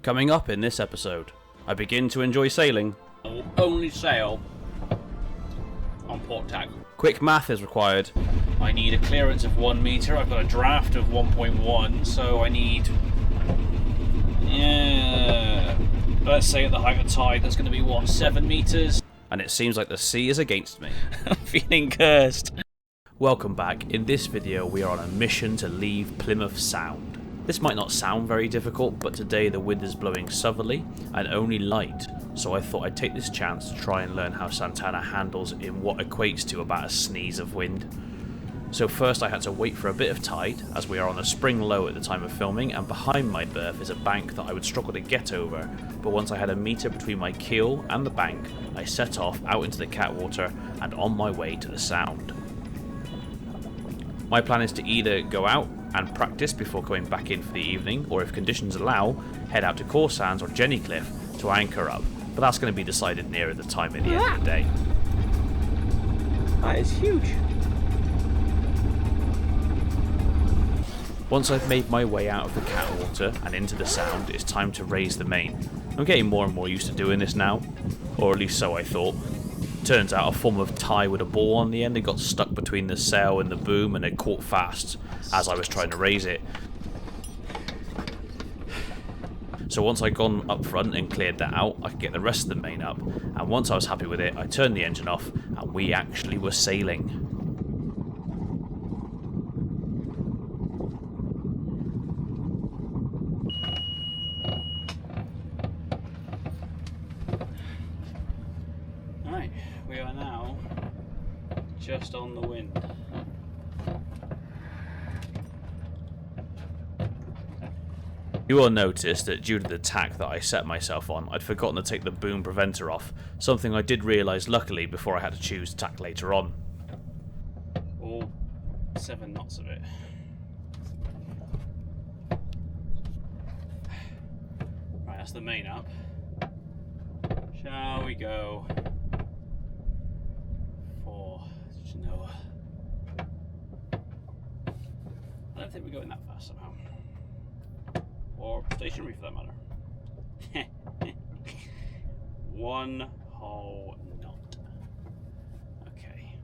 Coming up in this episode, I begin to enjoy sailing. I will only sail on port tack. Quick math is required. I need a clearance of 1 meter. I've got a draft of 1.1, so I need... let's say at the height of tide, that's going to be, what, 7 meters? And it seems like the sea is against me. I'm feeling cursed. Welcome back. In this video, we are on a mission to leave Plymouth Sound. This might not sound very difficult, but today the wind is blowing southerly and only light, so I thought I'd take this chance to try and learn how Santana handles in what equates to about a sneeze of wind. So first I had to wait for a bit of tide, as we are on a spring low at the time of filming, and behind my berth is a bank that I would struggle to get over, but once I had a meter between my keel and the bank, I set off out into the catwater and on my way to the Sound. My plan is to either go out and practice before going back in for the evening, or if conditions allow, head out to Core Sands or Jenny Cliff to anchor up, but that's going to be decided nearer the time at the end of the day. That is huge. Once I've made my way out of the catwater and into the Sound, it's time to raise the main. I'm getting more and more used to doing this now, or at least so I thought. Turns out a form of tie with a ball on the end, it got stuck between the sail and the boom and it caught fast as I was trying to raise it. So once I'd gone up front and cleared that out, I could get the rest of the main up, and once I was happy with it, I turned the engine off and we actually were sailing. Right, we are now just on the wind. You will notice that due to the tack that I set myself on, I'd forgotten to take the boom preventer off, something I did realise luckily before I had to choose tack later on. All 7 knots of it. Right, that's the main up. Shall we go for Genoa? I don't think we're going that fast somehow. Or stationary for that matter. 1 whole knot. Okay.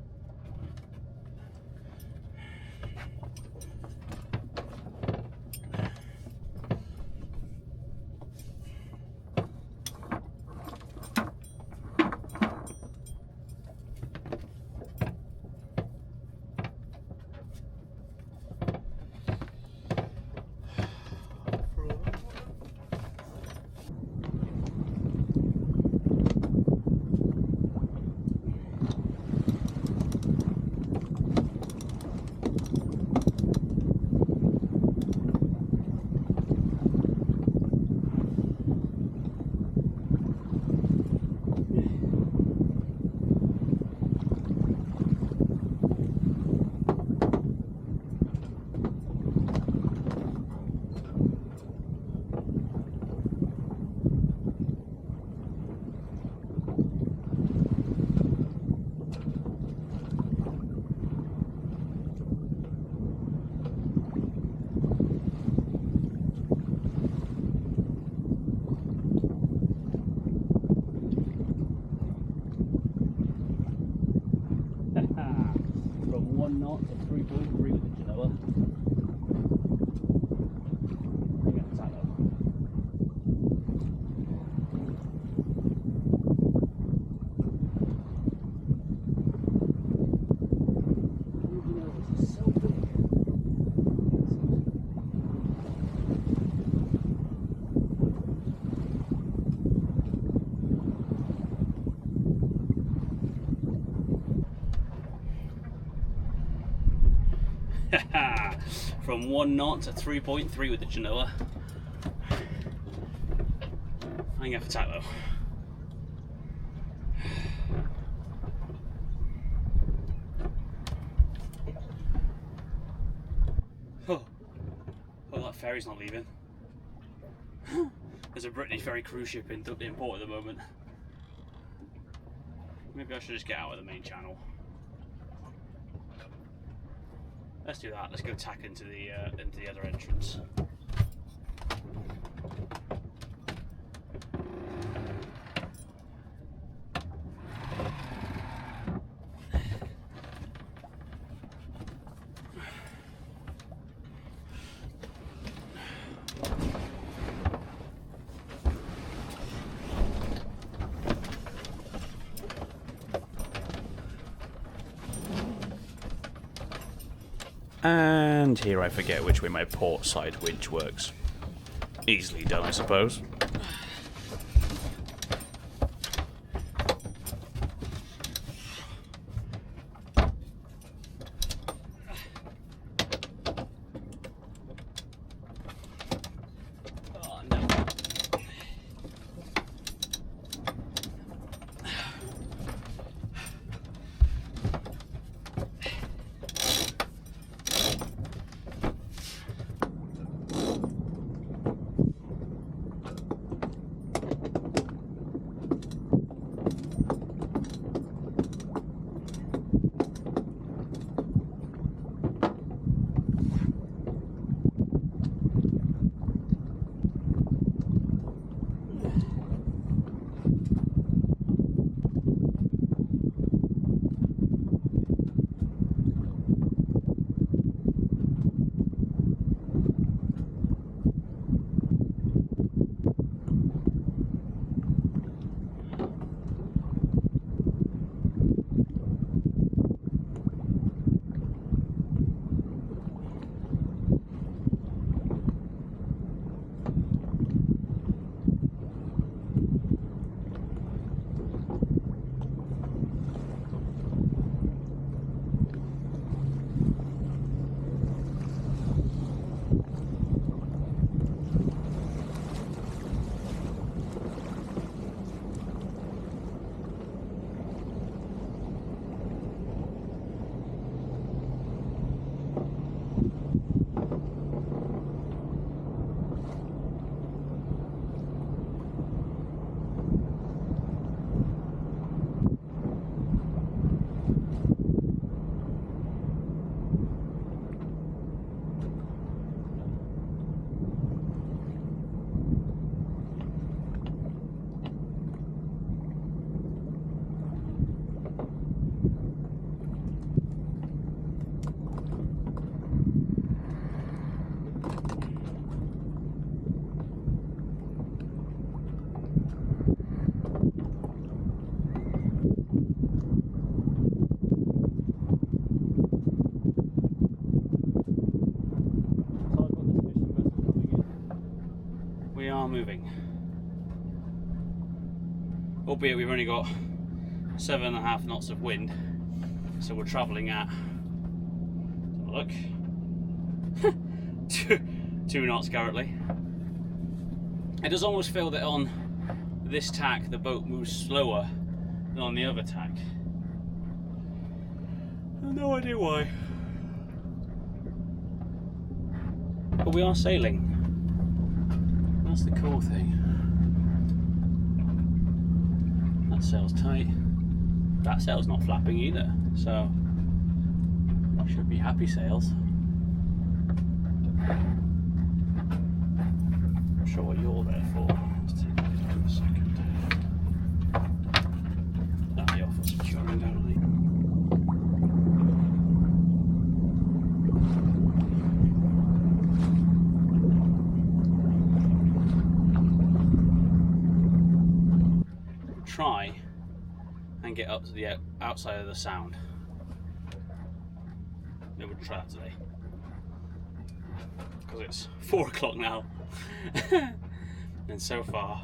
From 1 knot to 3.3 with the Genoa. Bring it tight up. This is so big. From 1 knot to 3.3 with the Genoa. I'm going for tack though. Oh, that ferry's not leaving. There's a British ferry cruise ship in port at the moment. Maybe I should just get out of the main channel. Let's do that. Let's go tack into the other entrance. And here I forget which way my port side winch works. Easily done, I suppose. Moving, albeit we've only got 7.5 knots of wind, so we're travelling at, look, 2 knots currently. It does almost feel that on this tack the boat moves slower than on the other tack. I have no idea why, but we are sailing. That's the cool thing. That sail's tight. That sail's not flapping either, so should be happy sails. Not sure what you're there for. Let's take a look in a second. Ah, you're for securing down, I think. Try and get up to the outside of the sound. We would try that today because it's 4 o'clock now and so far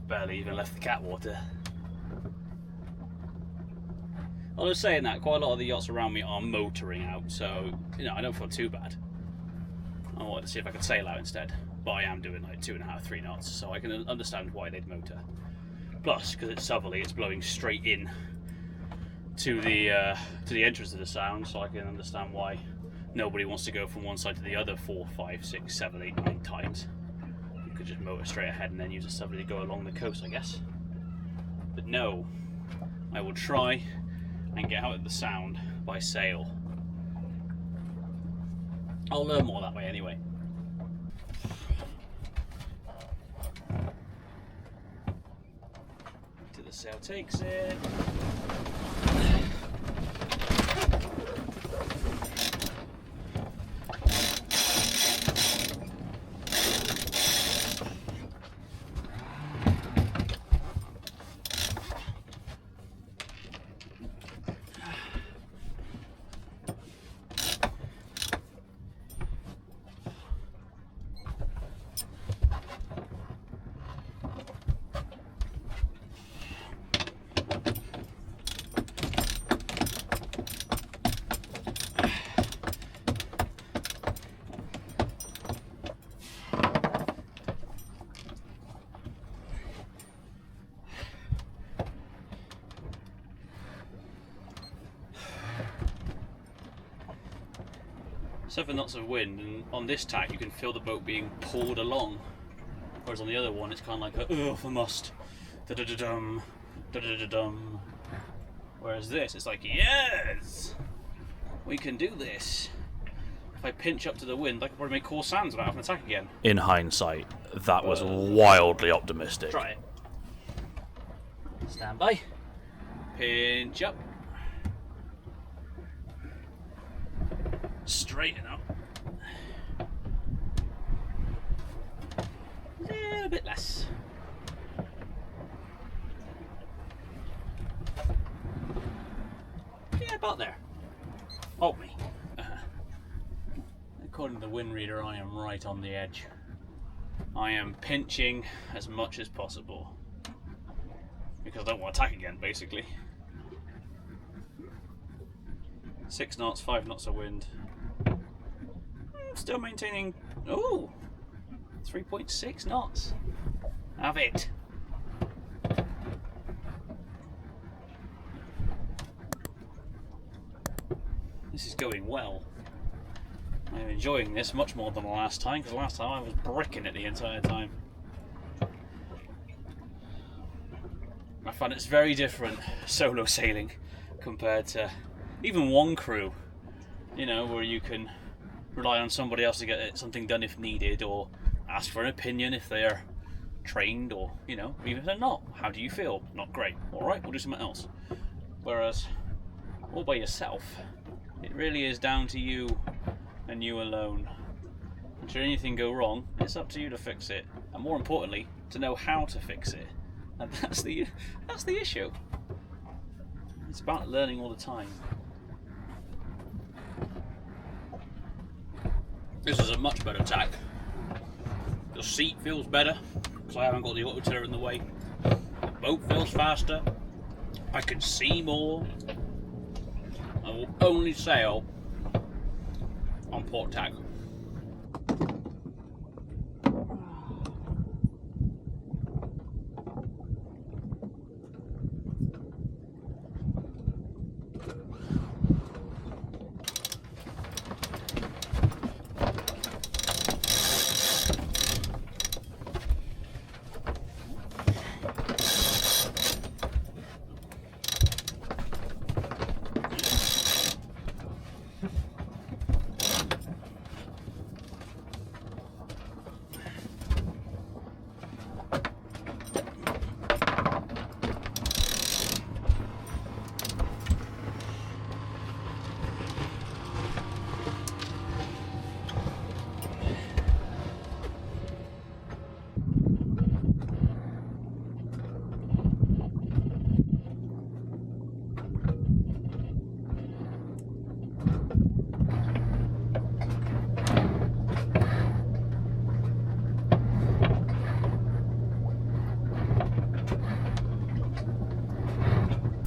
barely even left the catwater. I was saying that quite a lot of the yachts around me are motoring out, so I don't feel too bad. I wanted to see if I could sail out instead, but I am doing like 2.5, 3 knots, so I can understand why they'd motor. Plus, because it's southerly, it's blowing straight in to the entrance of the sound, so I can understand why nobody wants to go from one side to the other 4, 5, 6, 7, 8, 9 times. You could just motor straight ahead and then use a southerly to go along the coast, I guess. But no, I will try and get out of the sound by sail. I'll learn more that way anyway. To the sail takes it. 7 knots of wind, and on this tack you can feel the boat being pulled along, whereas on the other one it's kind of like a, for must, da-da-da-dum, da-da-da-dum. Whereas this, it's like, yes, we can do this. If I pinch up to the wind, I could probably make coarse sands without having to tack again. In hindsight, that was wildly optimistic. Try it. Stand by. Pinch up. Straighten up. A little bit less. Yeah, about there. Hold me. According to the wind reader, I am right on the edge. I am pinching as much as possible because I don't want to tack again, basically. 6 knots, 5 knots of wind. Still maintaining, 3.6 knots. Have it. This is going well. I'm enjoying this much more than the last time, because last time I was bricking it the entire time. I find it's very different solo sailing compared to even one crew, you know, where you can rely on somebody else to get something done if needed, or ask for an opinion if they're trained, or, you know, even if they're not. How do you feel? Not great. Alright, we'll do something else. Whereas, all by yourself, it really is down to you and you alone. And should anything go wrong, it's up to you to fix it. And more importantly, to know how to fix it. And that's the issue. It's about learning all the time. This is a much better tack. The seat feels better because I haven't got the auto tiller in the way. The boat feels faster. I can see more. I will only sail on port tack.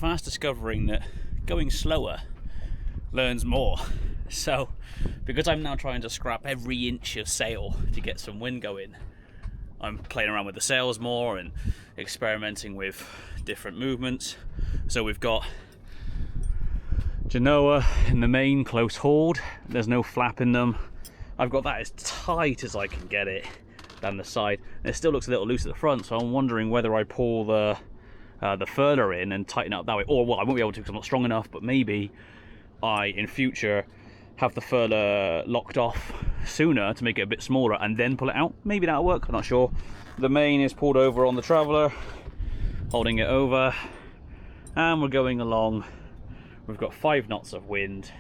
Fast discovering that going slower learns more. So because I'm now trying to scrap every inch of sail to get some wind going, I'm playing around with the sails more and experimenting with different movements. So we've got Genoa in the main, close hauled. There's no flap in them. I've got that as tight as I can get it down the side. And it still looks a little loose at the front, so I'm wondering whether I pull the furler in and tighten up that way, or well, I won't be able to because I'm not strong enough, but maybe I in future have the furler locked off sooner to make it a bit smaller and then pull it out. Maybe that'll work, I'm not sure. The main is pulled over on the Traveller, holding it over, and we're going along. We've got 5 knots of wind,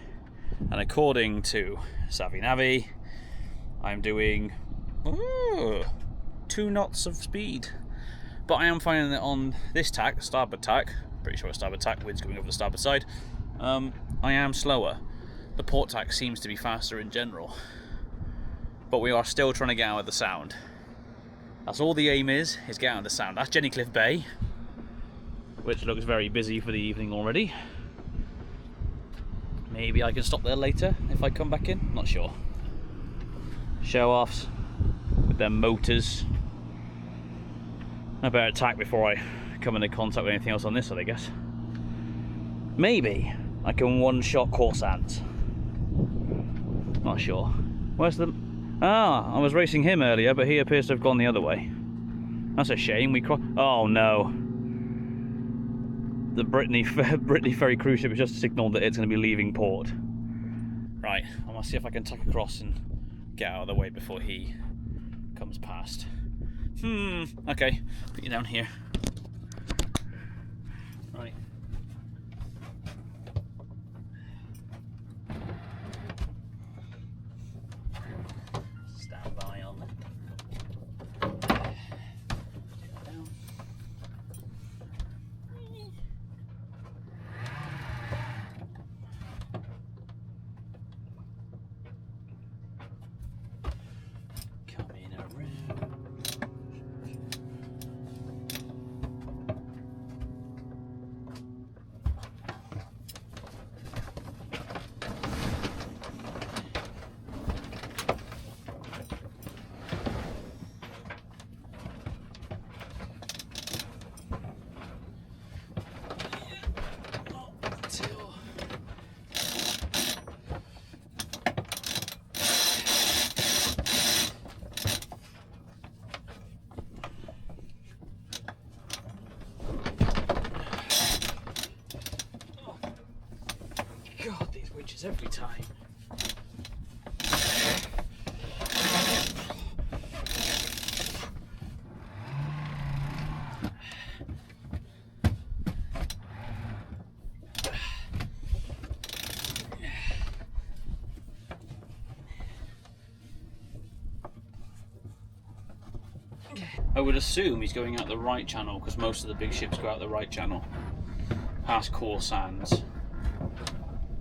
and according to Savvy Navy, I'm doing 2 knots of speed. But I am finding that on this tack, starboard tack, pretty sure it's starboard tack, wind's coming over the starboard side, I am slower. The port tack seems to be faster in general. But we are still trying to get out of the Sound. That's all the aim is get out of the Sound. That's Jenny Cliff Bay, which looks very busy for the evening already. Maybe I can stop there later if I come back in, not sure. Show-offs with their motors. I better tack before I come into contact with anything else on this side, I guess. Maybe I can one-shot coarse sands. Not sure. Where's the... Ah, I was racing him earlier, but he appears to have gone the other way. That's a shame. Oh no. The Brittany Ferry cruise ship has just signalled that it's going to be leaving port. Right, I'm going to see if I can tuck across and get out of the way before he comes past. Okay, put you down here. Right. Stand by on that. God, these winches every time. I would assume he's going out the right channel because most of the big ships go out the right channel, past core sands.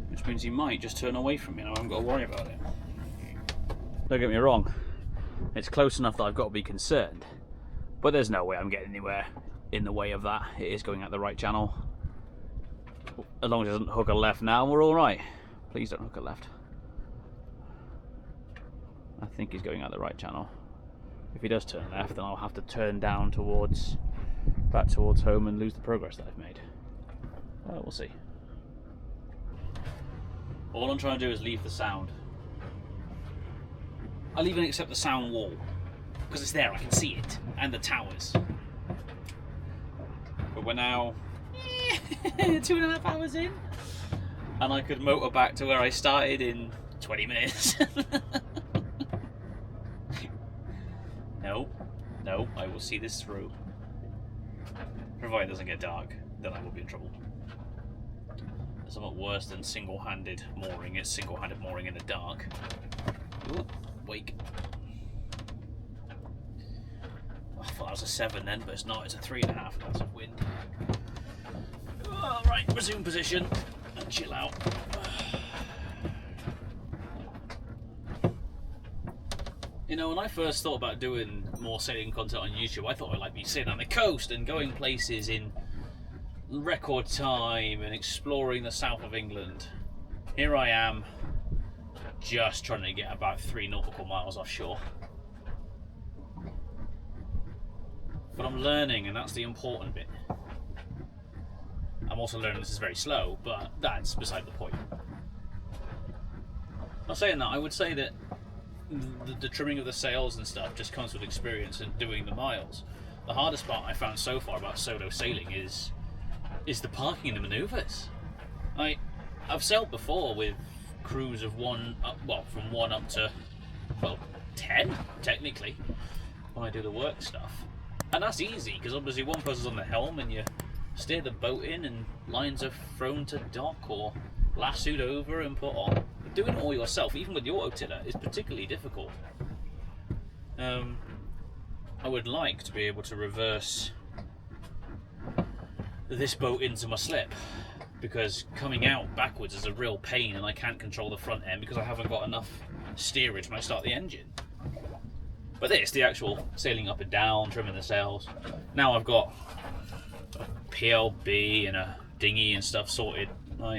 Which means he might just turn away from me and I haven't got to worry about it. Don't get me wrong, it's close enough that I've got to be concerned, but there's no way I'm getting anywhere in the way of that. It is going out the right channel. As long as it doesn't hook a left now, we're alright. Please don't hook a left. I think he's going out the right channel. If he does turn left, then I'll have to turn down back towards home and lose the progress that I've made. Well, we'll see. All I'm trying to do is leave the sound. I'll even accept the sound wall, because it's there, I can see it, and the towers. But we're now 2.5 hours in, and I could motor back to where I started in 20 minutes. No, I will see this through. Provided it doesn't get dark, then I will be in trouble. It's somewhat worse than single-handed mooring. It's single-handed mooring in the dark. Ooh, wake. I thought that was a 7 then, but it's not. It's a 3.5 knots of wind. Alright, resume position and chill out. You know, when I first thought about doing more sailing content on YouTube, I thought I'd like be sailing on the coast and going places in record time and exploring the south of England. Here I am, just trying to get about 3 nautical miles offshore. But I'm learning, and that's the important bit. I'm also learning this is very slow, but that's beside the point. Not saying that, I would say that the trimming of the sails and stuff just comes with experience and doing the miles. The hardest part I found so far about solo sailing is the parking and the manoeuvres. I've sailed before with crews of from 1 up to 10 technically when I do the work stuff, and that's easy because obviously one person's on the helm and you steer the boat in and lines are thrown to dock or lassoed over and put on. Doing it all yourself, even with the auto tiller, is particularly difficult. I would like to be able to reverse this boat into my slip, because coming out backwards is a real pain and I can't control the front end because I haven't got enough steerage when I start the engine. But this, the actual sailing up and down, trimming the sails, now I've got a PLB and a dinghy and stuff sorted.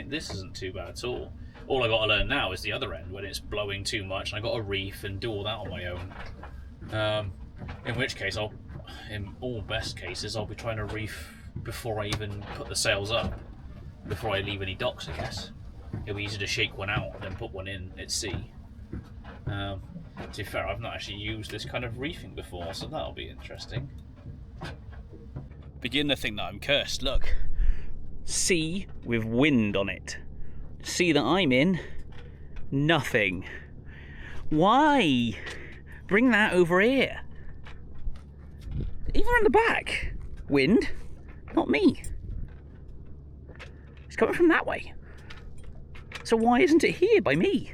This isn't too bad at all. All I got to learn now is the other end, when it's blowing too much and I got to reef and do all that on my own. In which case, in all best cases, I'll be trying to reef before I even put the sails up, before I leave any docks, I guess. It'll be easy to shake one out and then put one in at sea. To be fair, I've not actually used this kind of reefing before, so that'll be interesting. Begin to think that I'm cursed. Look, sea with wind on it. Sea that I'm in, nothing. Why? Bring that over here. Even on the back, wind, not me. It's coming from that way. So why isn't it here by me?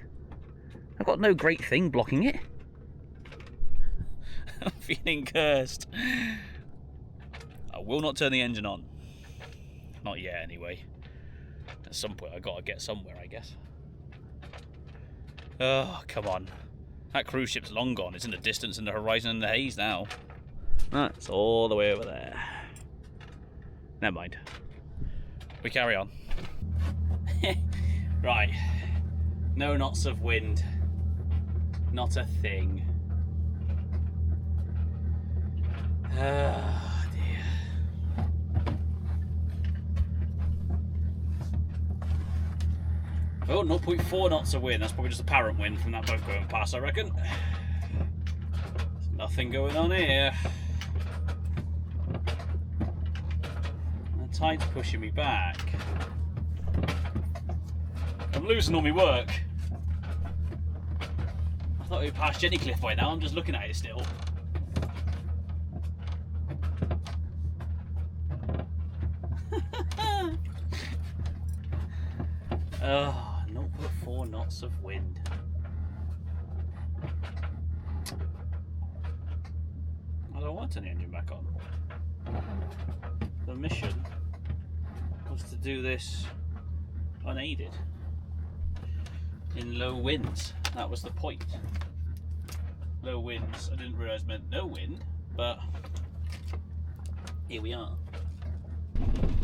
I've got no great thing blocking it. I'm feeling cursed. I will not turn the engine on. Not yet, anyway. At some point, I've got to get somewhere, I guess. Oh, come on. That cruise ship's long gone. It's in the distance and the horizon and the haze now. That's all the way over there. Never mind. We carry on. Right. No knots of wind. Not a thing. Oh dear. Oh, 0.4 knots of wind. That's probably just apparent wind from that boat going past, I reckon. There's nothing going on here. The tide's pushing me back. I'm losing all my work. I thought we were past Jenny Cliff by now. I'm just looking at it still. Oh, 0.4 knots of wind. I don't want to turn the engine back on. The mission was to do this unaided in low winds. That was the point. Low winds. I didn't realise meant no wind, but here we are.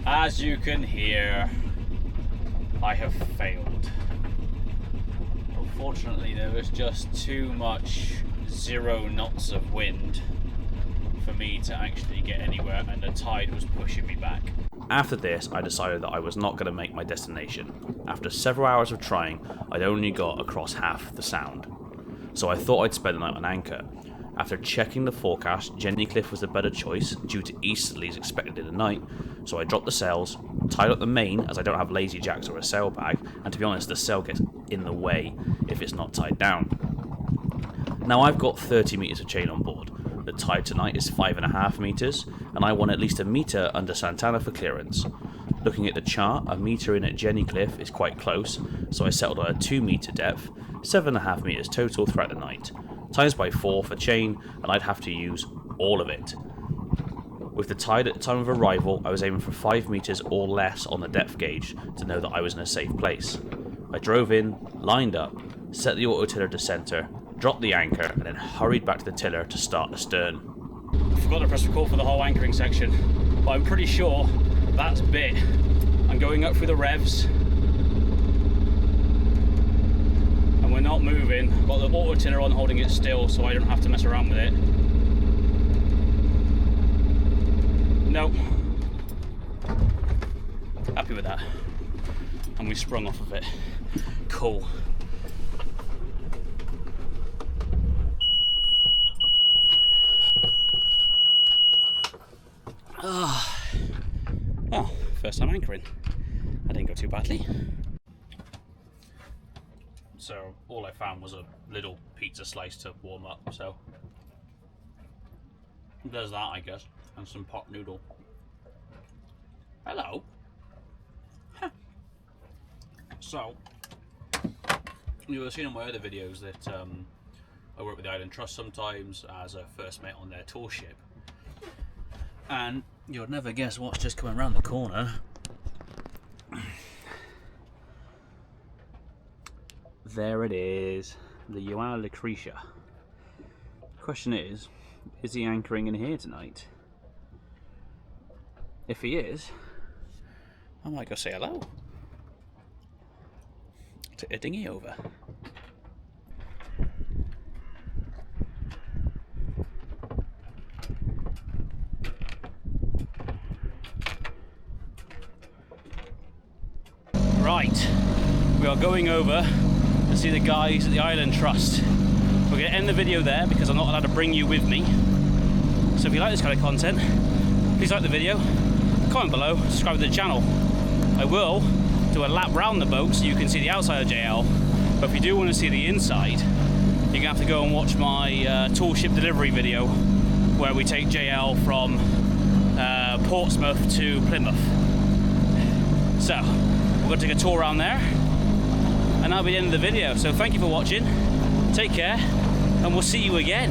As you can hear, I have failed. Unfortunately, there was just too much 0 knots of wind for me to actually get anywhere, and the tide was pushing me back. After this, I decided that I was not going to make my destination. After several hours of trying, I'd only got across half the sound. So I thought I'd spend the night on anchor. After checking the forecast, Jenny Cliff was the better choice due to easterlies expected in the night, so I dropped the sails, tied up the main as I don't have lazy jacks or a sail bag, and to be honest, the sail gets in the way if it's not tied down. Now I've got 30 metres of chain on board. The tide tonight is 5.5 metres, and I want at least a metre under Santana for clearance. Looking at the chart, a metre in at Jenny Cliff is quite close, so I settled on a 2 metre depth, 7.5 metres total throughout the night. Times by 4 for chain, and I'd have to use all of it. With the tide at the time of arrival, I was aiming for 5 metres or less on the depth gauge to know that I was in a safe place. I drove in, lined up, set the auto tiller to centre, dropped the anchor, and then hurried back to the tiller to start the stern. I forgot to press record for the whole anchoring section, but I'm pretty sure that's bit. I'm going up through the revs, and we're not moving. I've got the auto tiller on holding it still so I don't have to mess around with it. Nope. Happy with that. And we sprung off of it. Cool. Well, first time anchoring. I didn't go too badly. So all I found was a little pizza slice to warm up, so there's that, I guess, and some pot noodle. Hello. Huh. So you would have seen in my other videos that I work with the Island Trust sometimes as a first mate on their tour ship, and you'll never guess what's just coming around the corner. There it is, the Joanna Lucretia. Question is he anchoring in here tonight? If he is, I might go say hello. Take a dinghy over. Right, we are going over to see the guys at the Island Trust. We're going to end the video there because I'm not allowed to bring you with me. So if you like this kind of content, please like the video, comment below, subscribe to the channel. I will do a lap round the boat so you can see the outside of JL, but if you do want to see the inside, you're going to have to go and watch my tool ship delivery video where we take JL from Portsmouth to Plymouth. So, we're going to take a tour around there, and that'll be the end of the video. So thank you for watching, take care, and we'll see you again.